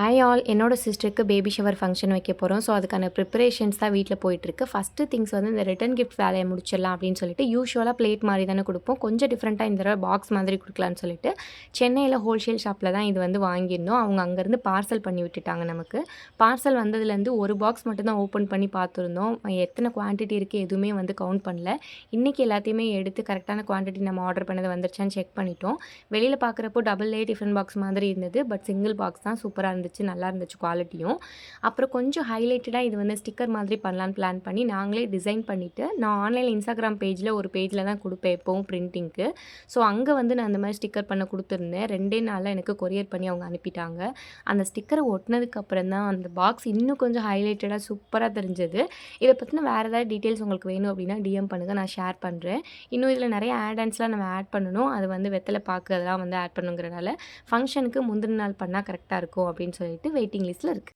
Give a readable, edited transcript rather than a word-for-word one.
Hi all என்னோட சிஸ்டருக்கு baby shower function வைக்க போகிறோம். ஸோ அதுக்கான ப்ரிப்பரேஷன்ஸ் தான் வீட்டில் போயிட்டுருக்கு. ஃபஸ்ட்டு திங்ஸ் வந்து இந்த ரிட்டர்ன் கிஃப்ட் வேலையை முடிச்சிடலாம் அப்படின்னு சொல்லிட்டு யூஷுவலாக பிளேட் மாதிரி தானே கொடுப்போம். கொஞ்சம் டிஃப்ரெண்ட்டாக இந்த தடவை பாக்ஸ் மாதிரி கொடுக்கலான்னு சொல்லிட்டு சென்னையில் ஹோல்சேல் ஷாப்பில் தான் இது வந்து வாங்கியிருந்தோம். அவங்க அங்கேருந்து பார்சல் பண்ணி விட்டுட்டாங்க நமக்கு. பார்சல் வந்ததுலேருந்து ஒரு பாக்ஸ் மட்டும் தான் ஓப்பன் பண்ணி பார்த்துருந்தோம். எத்தனை குவான்டிட்டி இருக்குது எதுவுமே வந்து கவுண்ட் பண்ணல. இன்றைக்கி எல்லாத்தையுமே எடுத்து கரெக்டான குவான்டிட்டி நம்ம ஆர்டர் பண்ணது வந்துருச்சான்னு செக் பண்ணிட்டோம். வெளியில் பார்க்குறப்போ டபுள் லே டிஃபன் பாக்ஸ் மாதிரி இருந்தது. பட் சிங்கிள் பாக்ஸ் தான் சூப்பராக இருந்துச்சு. நல்லா இருந்துச்சு குவாலிட்டியும். அப்புறம் கொஞ்சம் ஹைலைட்டடாக இது வந்து ஸ்டிக்கர் மாதிரி பண்ணலான்னு பிளான் பண்ணி நாங்களே டிசைன் பண்ணிவிட்டு நான் ஆன்லைனில் இன்ஸ்டாகிராம் பேஜில் ஒரு பேஜில் தான் கொடுப்பேன் எப்போவும் பிரிண்டிங்க்கு. ஸோ அங்கே வந்து நான் அந்த மாதிரி ஸ்டிக்கர் பண்ண கொடுத்துருந்தேன். 2 நாளில் எனக்கு கொரியர் பண்ணி அவங்க அனுப்பிட்டாங்க. அந்த ஸ்டிக்கரை ஒட்டினதுக்கப்புறம் தான் அந்த பாக்ஸ் இன்னும் கொஞ்சம் ஹைலைட்டடாக சூப்பராக தெரிஞ்சது. இதை பற்றின வேறு ஏதாவது டீட்டெயில்ஸ் உங்களுக்கு வேணும் அப்படின்னா டிஎம் பண்ணுங்கள், நான் ஷேர் பண்ணுறேன். இன்னும் இதில் நிறைய ஆடன்ஸ்லாம் நம்ம ஆட் பண்ணணும். அது வந்து வெத்தலை பாக்கு அதெல்லாம் வந்து ஆட் பண்ணுங்கிறனால ஃபங்க்ஷனுக்கு முந்தின நாள் பண்ணால் கரெக்டாக இருக்கும் அப்படின்னு சொல்லிட்டு வெயிட்டிங் லிஸ்ட்டில் இருக்குது.